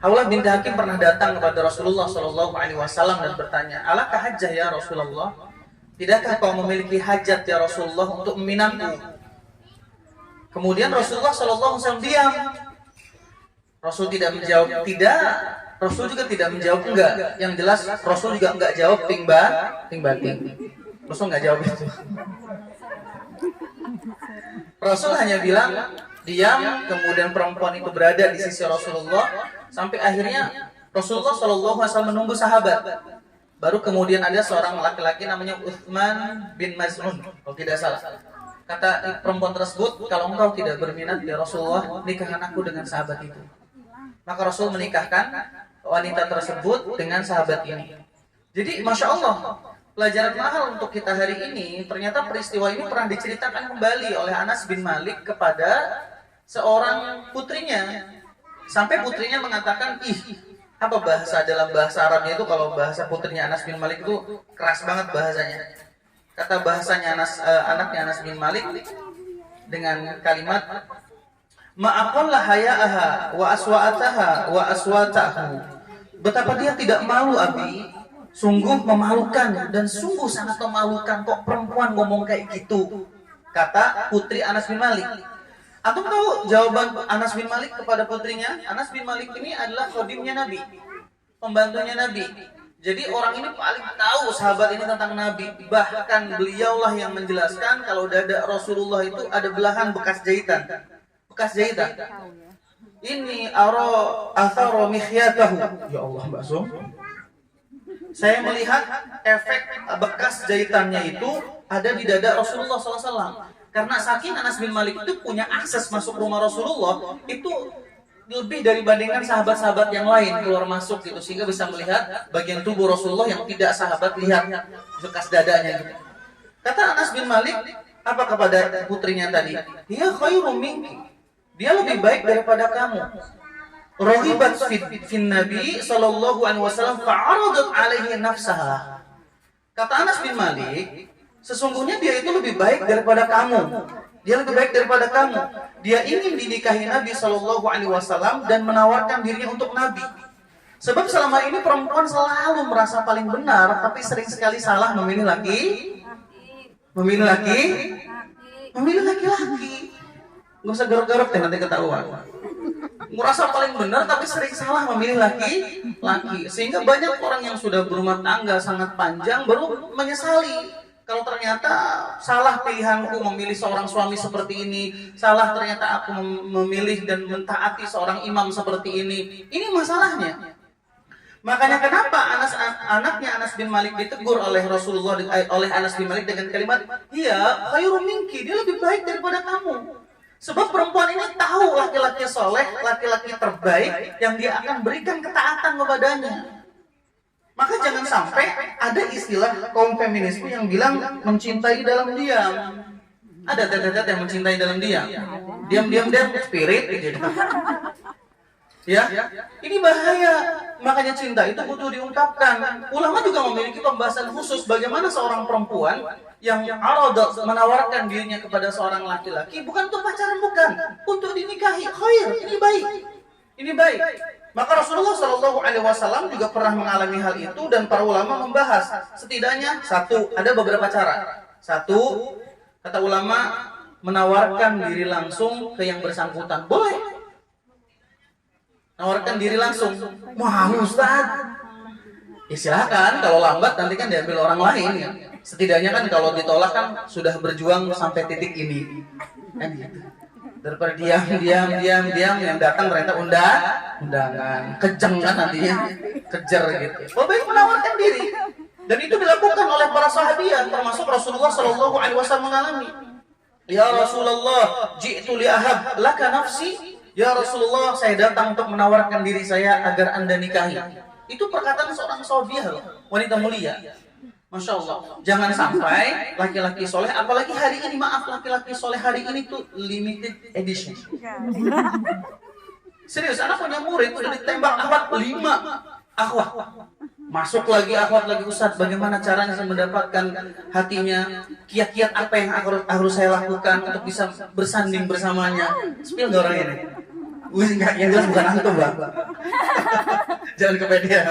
Haulah binti Hakim pernah datang kepada Rasulullah SAW dan bertanya, alakah hajjah ya Rasulullah? Tidakkah kau memiliki hajat ya Rasulullah untuk meminangku? Kemudian Rasulullah SAW diam. Rasul tidak menjawab tidak, Rasul juga tidak menjawab enggak. Yang jelas Rasul juga enggak jawab ting bating. Rasul enggak jawab itu. Rasul hanya bilang diam, kemudian perempuan itu berada di sisi Rasulullah sampai akhirnya Rasulullah SAW menunggu sahabat. Baru kemudian ada seorang laki-laki namanya Uthman bin Maz'un, kalau tidak salah. Kata perempuan tersebut, kalau engkau tidak berminat ya Rasulullah, nikahkan aku dengan sahabat itu. Maka Rasul menikahkan wanita tersebut dengan sahabat ini. Jadi Masya Allah, pelajaran mahal untuk kita hari ini. Ternyata peristiwa ini pernah diceritakan kembali oleh Anas bin Malik kepada seorang putrinya. Sampai putrinya mengatakan, apa bahasa dalam bahasa Arabnya itu, kalau bahasa putrinya Anas bin Malik itu keras banget bahasanya. Kata bahasanya anaknya Anas bin Malik dengan kalimat, ma'aqallah haya'aha wa aswa'ataha wa aswa'atahu. Betapa dia tidak malu Abi, sungguh memalukan dan sungguh sangat memalukan kok perempuan ngomong kayak gitu, kata putri Anas bin Malik. Atau tahu jawaban Anas bin Malik kepada putrinya? Anas bin Malik ini adalah khodimnya Nabi, pembantunya Nabi. Jadi orang ini paling tahu sahabat ini tentang Nabi. Bahkan beliaulah yang menjelaskan kalau dada Rasulullah itu ada belahan bekas jahitan. Bekas jahitan. Ini atharo mikhyatahu. Ya Allah, Mbak Som. Saya melihat efek bekas jahitannya itu ada di dada Rasulullah SAW. Karena saking Anas bin Malik itu punya akses masuk rumah Rasulullah itu lebih dibandingkan sahabat-sahabat yang lain keluar masuk gitu, sehingga bisa melihat bagian tubuh Rasulullah yang tidak sahabat lihat, bekas dadanya gitu. Kata Anas bin Malik apa kepada putrinya tadi? Dia khairum minki. Dia lebih baik daripada kamu. Rahibat fin Nabi sallallahu alaihi wasallam fa'aradat alaihi nafsaha. Kata Anas bin Malik, sesungguhnya dia itu lebih baik daripada kamu. Dia lebih baik daripada kamu. Dia ingin dinikahi Nabi Shallallahu Alaihi Wasallam dan menawarkan dirinya untuk Nabi. Sebab selama ini perempuan selalu merasa paling benar, tapi sering sekali salah memilih laki-laki. Nggak usah garuk-garuk deh, nanti ketahuan. Merasa paling benar, tapi sering salah memilih laki-laki. Sehingga banyak orang yang sudah berumah tangga sangat panjang baru menyesali. Kalau ternyata salah pilihanku memilih seorang suami seperti ini, salah ternyata aku memilih dan mentaati seorang imam seperti ini. Ini masalahnya. Makanya kenapa anaknya Anas bin Malik ditegur oleh Rasulullah, oleh Anas bin Malik dengan kalimat, iya, khairum minki, dia lebih baik daripada kamu. Sebab perempuan ini tahu laki-laki soleh, laki-laki terbaik yang dia akan berikan ketaatan kepadanya. Maka jangan sampai ada istilah kaum feminisme yang bilang mencintai dalam diam. Ada tetet-tetet yang mencintai dalam diam. Diam-diam dan spirit gitu. Ya, ini bahaya. Makanya cinta itu butuh diungkapkan. Ulama juga memiliki pembahasan khusus bagaimana seorang perempuan yang aradat menawarkan dirinya kepada seorang laki-laki bukan untuk pacaran, bukan, untuk dinikahi. Khair, ini baik. Ini baik. Maka Rasulullah Shallallahu Alaihi Wasallam juga pernah mengalami hal itu dan para ulama membahas setidaknya satu, ada beberapa cara. Satu, kata ulama, menawarkan diri langsung ke yang bersangkutan. Boleh. Nawarkan diri langsung. Wah, Ustaz. Ya silakan, kalau lambat nanti kan diambil orang lain ya. Setidaknya kan kalau ditolak kan sudah berjuang sampai titik ini. Kan gitu. Daripada diam yang datang ternyata undangan kenceng kan nantinya, kejar gitu. Baik menawarkan diri, dan itu dilakukan oleh para sahabat termasuk Rasulullah Shallallahu Alaihi Wasallam mengalami. Ya Rasulullah, ji'tu li ahab laka nafsi. Ya Rasulullah, saya datang untuk menawarkan diri saya agar Anda nikahi. Itu perkataan seorang sahabiah, wanita mulia. Masya Allah, jangan sampai laki-laki soleh, apalagi hari ini, maaf, laki-laki soleh hari ini tuh limited edition. Serius, anak punya murid udah ditembak akhwat 5 akhwat. Masuk lagi akhwat lagi, Ustaz, bagaimana caranya saya mendapatkan hatinya? Kiat-kiat apa yang harus saya lakukan untuk bisa bersanding bersamanya? Spill gak orang ini? Enggak, yang jelas bukan antum, Bang. Jangan kepedean.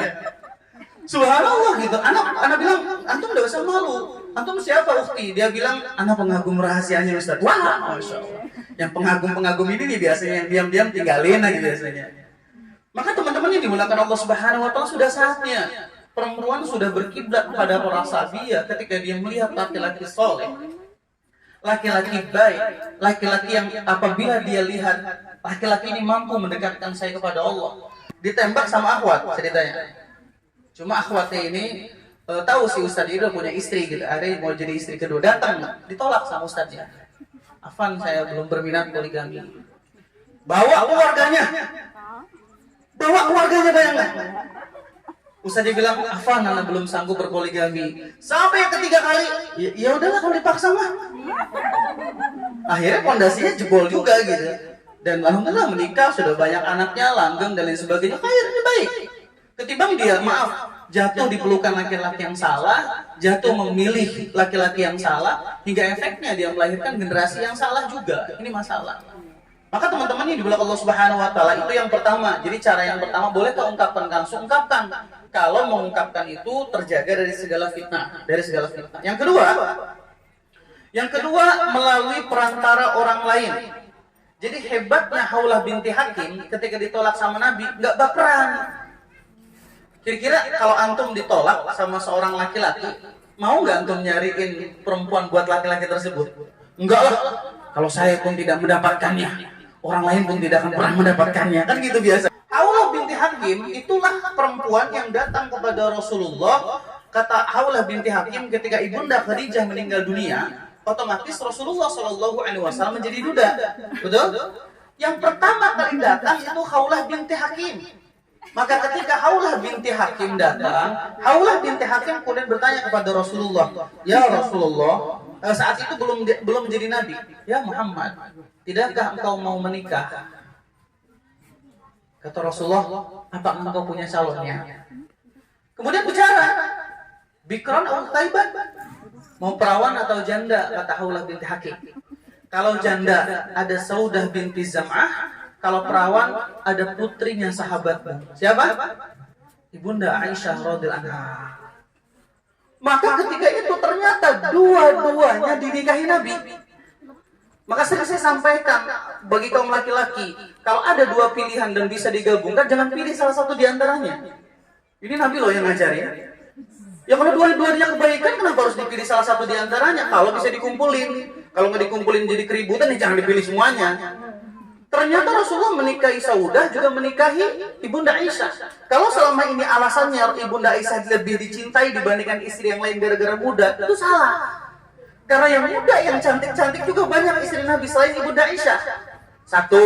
Subhanallah gitu. Anak bilang, antum enggak usah malu. Antum siapa, Ukti? Dia bilang, anak pengagum rahasianya, Ustaz. Wah, Masya Allah. Yang pengagum-pengagum ini nih biasanya yang diam-diam tinggalin aja biasanya. Maka teman-teman yang dimulakan Allah Subhanahu wa taala, sudah saatnya perempuan sudah berkiblat pada para sahabiah ketika dia melihat laki-laki soleh, laki-laki baik, laki-laki yang apabila dia lihat laki-laki ini mampu mendekatkan saya kepada Allah, ditembak sama akhwat ceritanya. Cuma akhwatnya ini tahu si Ustadz itu punya istri gitu, ada yang mau jadi istri kedua, datang ditolak sama Ustadznya. Afan, saya belum berminat poligami. Bawa keluarganya bayangkan. Ustadz bilang, Afan, anak belum sanggup berpoligami. Sampai yang ketiga kali, ya udahlah kalau dipaksa mah. Akhirnya fondasinya jebol juga gitu. Dan alhamdulillah menikah, sudah banyak anaknya, langgeng dan lain sebagainya. Akhirnya baik. Ketimbang dia, jatuh di pelukan laki-laki yang salah, jatuh memilih laki-laki yang salah, hingga efeknya dia melahirkan generasi yang salah juga. Ini masalah. Maka teman-teman ini di belakang Allah Subhanahu wa taala, itu yang pertama. Jadi cara yang pertama, boleh kau ungkapkan langsung, ungkapkan. Kalau mengungkapkan itu terjaga dari segala fitnah, Yang kedua melalui perantara orang lain. Jadi hebatnya Haulah binti Hakim ketika ditolak sama Nabi, nggak baperan. Kira-kira kalau antum ditolak sama seorang laki-laki, mau nggak antum nyariin perempuan buat laki-laki tersebut? Enggak lah. Kalau saya pun tidak mendapatkannya, orang lain pun tidak akan pernah mendapatkannya. Kan gitu biasa. Haulah binti Hakim itulah perempuan yang datang kepada Rasulullah. Kata Haulah binti Hakim, ketika ibunda Khadijah meninggal dunia, otomatis Rasulullah SAW menjadi duda. Betul? Yang pertama kali datang itu Haulah binti Hakim. Maka ketika Haulah binti Hakim datang, Haulah binti Hakim kemudian bertanya kepada Rasulullah, ya Rasulullah, saat itu belum menjadi nabi. Ya Muhammad, tidakkah engkau mau menikah? Kata Rasulullah, apa engkau punya calonnya? Kemudian bicara, bikran atau taiban, mau perawan atau janda? Kata Haulah binti Hakim. Kalau janda ada Saudah binti Zam'ah, kalau perawan ada putrinya sahabatmu. Siapa? Ibunda Aisyah radhiyallahu anha. Maka ketika itu ternyata dua-duanya dinikahi Nabi. Maka sering saya sampaikan bagi kaum laki-laki, kalau ada dua pilihan dan bisa digabungkan, jangan pilih salah satu di antaranya. Ini Nabi loh yang ngajarin. Ya kalau dua-duanya kebaikan, kenapa harus dipilih salah satu di antaranya? Kalau bisa dikumpulin. Kalau nggak dikumpulin jadi keributan, ya jangan dipilih semuanya. Ternyata Rasulullah menikahi Saudah juga menikahi Ibunda Aisyah. Kalau selama ini alasannya Ibunda Aisyah lebih dicintai dibandingkan istri yang lain gara-gara muda, itu salah. Karena yang muda, yang cantik-cantik juga banyak istri Nabi selain Ibunda Aisyah. Satu,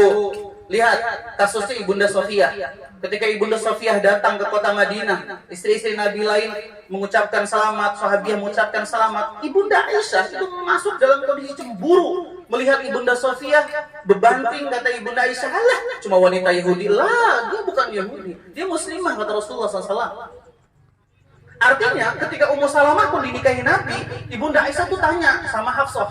lihat kasusnya Ibunda Sofiyah. Ketika Ibunda Sofiyah datang ke kota Madinah, istri-istri Nabi lain mengucapkan selamat, sahabiah mengucapkan selamat. Ibunda Aisyah itu masuk dalam kondisi cemburu. Melihat Ibunda Sofiyah bebanting, kata Ibunda Aisyah, alah, cuma wanita Yahudi. Lah, dia bukan Yahudi, dia muslimah, kata Rasulullah SAW. Artinya, ketika Ummu Salamah pun dinikahi Nabi, Ibunda Aisyah tuh tanya sama Hafsah,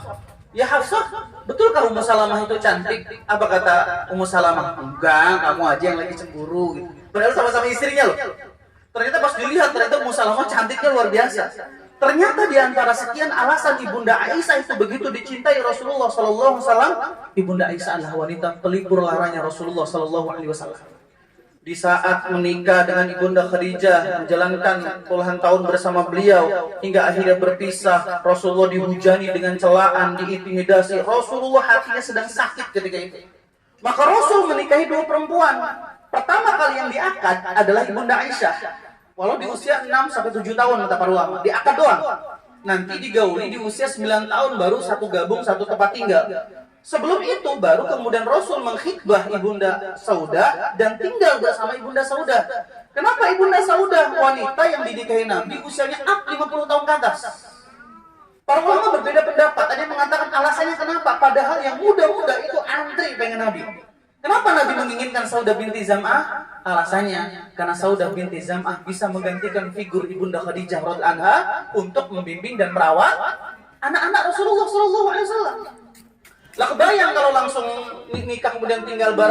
ya Hafsah, betulkah Ummu Salamah itu cantik? Apa kata Ummu Salamah? Enggak, kamu aja yang lagi cemburu gitu. Padahal sama-sama istrinya loh. Ternyata pas dilihat, ternyata Ummu Salamah cantiknya luar biasa. Ternyata di antara sekian alasan Ibunda Aisyah itu begitu dicintai Rasulullah SAW, Ibunda Aisyah adalah wanita pelipur laranya Rasulullah SAW. Di saat menikah dengan Ibunda Khadijah, menjalankan puluhan tahun bersama beliau, hingga akhirnya berpisah, Rasulullah dihujani dengan celaan, diintimidasi. Rasulullah hatinya sedang sakit ketika itu. Maka Rasul menikahi dua perempuan. Pertama kali yang diakad adalah Ibunda Aisyah. Walau di usia 6-7 tahun kata para ulama, diakad doang. Nanti digauli di usia 9 tahun baru satu gabung, satu tempat tinggal. Sebelum itu baru kemudian Rasul mengkhitbah Ibunda Saudah dan tinggal bersama Ibunda Saudah. Kenapa Ibunda Saudah wanita yang dinikahi Nabi usianya 50 tahun ke atas? Para ulama berbeda pendapat. Ada yang mengatakan alasannya kenapa? Padahal yang muda-muda itu antri pengen Nabi. Kenapa Nabi menginginkan Saudah binti Zam'ah? Alasannya karena Saudah binti Zam'ah bisa menggantikan figur Ibunda Khadijah radhiyallahu anha untuk membimbing dan merawat anak-anak Rasulullah SAW. Lah kebayang kalau langsung nikah kemudian tinggal bareng